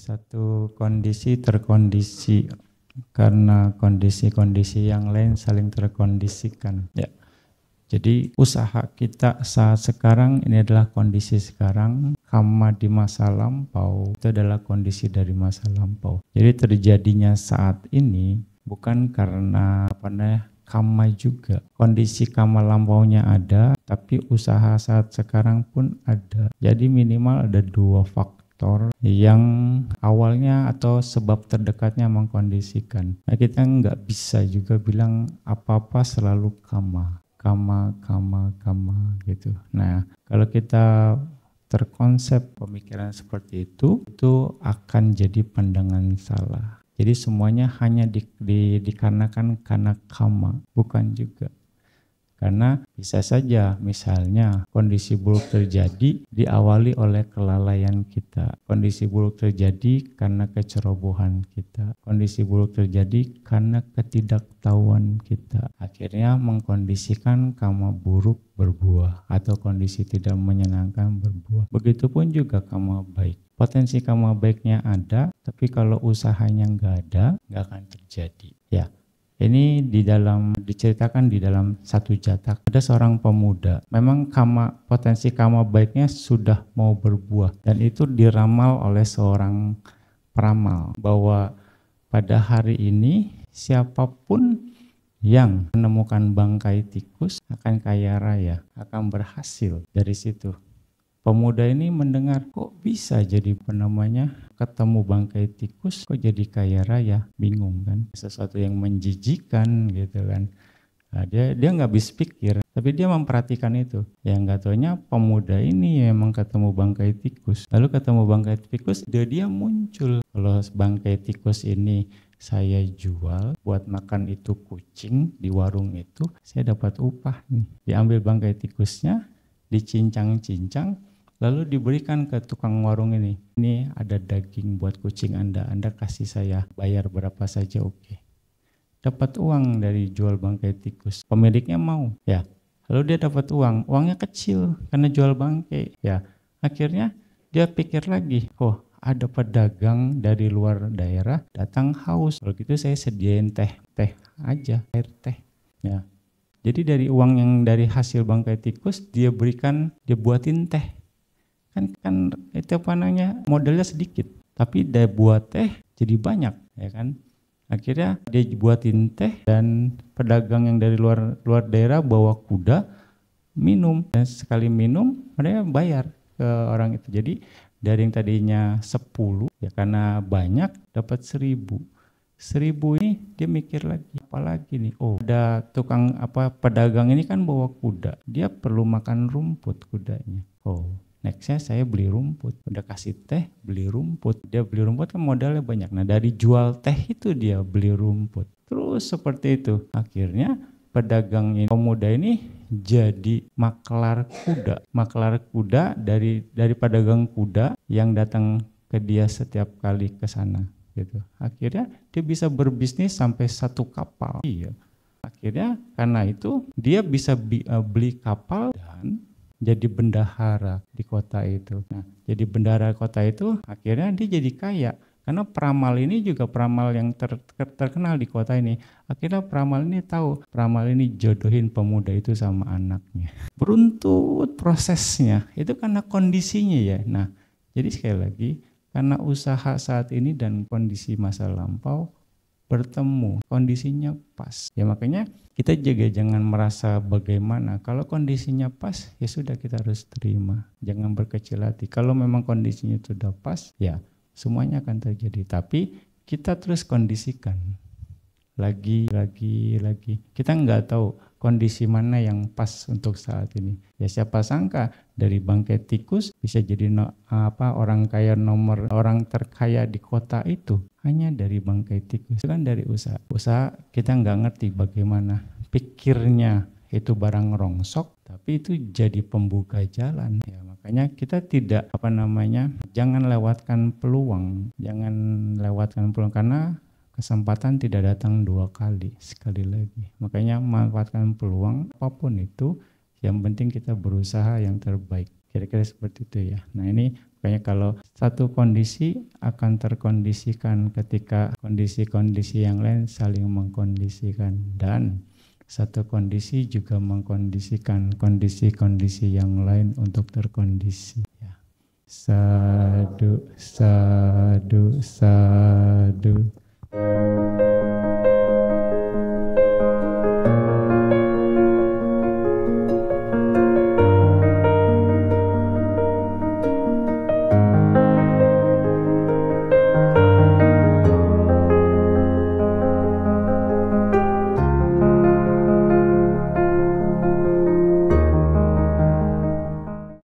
satu kondisi terkondisi karena kondisi-kondisi yang lain saling terkondisikan. Ya. Jadi usaha kita saat sekarang ini adalah kondisi sekarang, karma di masa lampau itu adalah kondisi dari masa lampau. Jadi terjadinya saat ini bukan karena karma juga. Kondisi karma lampaunya ada, tapi usaha saat sekarang pun ada. Jadi minimal ada dua faktor yang awalnya atau sebab terdekatnya mengkondisikan. Nah, kita nggak bisa juga bilang apa-apa selalu karma gitu. Nah, kalau kita terkonsep pemikiran seperti itu akan jadi pandangan salah. Jadi semuanya hanya dikarenakan karena karma, bukan juga. Karena bisa saja misalnya kondisi buruk terjadi diawali oleh kelalaian kita. Kondisi buruk terjadi karena kecerobohan kita. Kondisi buruk terjadi karena ketidaktahuan kita. Akhirnya mengkondisikan karma buruk berbuah atau kondisi tidak menyenangkan berbuah. Begitupun juga karma baik. Potensi karma baiknya ada, tapi kalau usahanya nggak ada, nggak akan terjadi. Ya. Ini diceritakan di dalam satu jatak. Ada seorang pemuda, memang potensi karma baiknya sudah mau berbuah. Dan itu diramal oleh seorang peramal. Bahwa pada hari ini siapapun yang menemukan bangkai tikus akan kaya raya, akan berhasil dari situ. Pemuda ini mendengar, kok bisa jadi ketemu bangkai tikus, kok jadi kaya raya, bingung kan, sesuatu yang menjijikan gitu kan. Nah, dia nggak habis pikir, tapi dia memperhatikan itu. Yang nggak taunya pemuda ini emang ketemu bangkai tikus. Lalu ketemu bangkai tikus, dia muncul. Kalau bangkai tikus ini saya jual buat makan itu kucing di warung itu, saya dapat upah nih. Diambil bangkai tikusnya, dicincang-cincang, lalu diberikan ke tukang warung ini. Ini ada daging buat kucing Anda kasih saya, bayar berapa saja oke. Dapat uang dari jual bangkai tikus. Pemiliknya mau, ya. Lalu dia dapat uangnya kecil karena jual bangkai, ya. Akhirnya dia pikir lagi, ada pedagang dari luar daerah datang haus. Kalau gitu saya sediain teh aja, air teh, ya. Jadi dari uang yang dari hasil bangkai tikus dia buatin teh. Kan itu modalnya sedikit, tapi dia buat teh jadi banyak, ya kan. Akhirnya dia buatin teh dan pedagang yang dari luar daerah bawa kuda minum, dan sekali minum mereka bayar ke orang itu. Jadi dari yang tadinya 10, ya karena banyak dapat 1.000. 1.000 ini dia mikir lagi, apalagi nih, ada pedagang ini kan bawa kuda, dia perlu makan rumput kudanya. Nextnya saya beli rumput, udah kasih teh beli rumput, dia beli rumput kan modalnya banyak. Nah dari jual teh itu dia beli rumput, terus seperti itu. Akhirnya pemuda ini jadi maklar kuda dari pedagang kuda yang datang ke dia setiap kali ke sana gitu. Akhirnya dia bisa berbisnis sampai 1 kapal. Iya. Akhirnya karena itu dia bisa beli kapal dan jadi bendahara di kota itu. Nah, jadi bendahara kota itu akhirnya dia jadi kaya. Karena peramal ini juga peramal yang terkenal di kota ini. Akhirnya peramal ini tahu, peramal ini jodohin pemuda itu sama anaknya. Beruntut prosesnya, itu karena kondisinya ya. Nah, jadi sekali lagi, karena usaha saat ini dan kondisi masa lampau bertemu, kondisinya pas. Ya makanya kita juga jangan merasa bagaimana. Kalau kondisinya pas, ya sudah kita harus terima. Jangan berkecil hati. Kalau memang kondisinya sudah pas, ya semuanya akan terjadi. Tapi kita terus kondisikan. Lagi. Kita nggak tahu kondisi mana yang pas untuk saat ini. Ya siapa sangka dari bangkai tikus bisa jadi orang terkaya di kota itu hanya dari bangkai tikus. Itu kan dari usaha. Usaha kita nggak ngerti bagaimana pikirnya itu barang rongsok, tapi itu jadi pembuka jalan. Ya makanya kita tidak jangan lewatkan peluang, karena kesempatan tidak datang 2 kali, sekali lagi. Makanya manfaatkan peluang apapun itu, yang penting kita berusaha yang terbaik. Kira-kira seperti itu ya. Nah ini Makanya kalau satu kondisi akan terkondisikan ketika kondisi-kondisi yang lain saling mengkondisikan, dan satu kondisi juga mengkondisikan kondisi-kondisi yang lain untuk terkondisi. Ya. Sadu, sadu, sadu.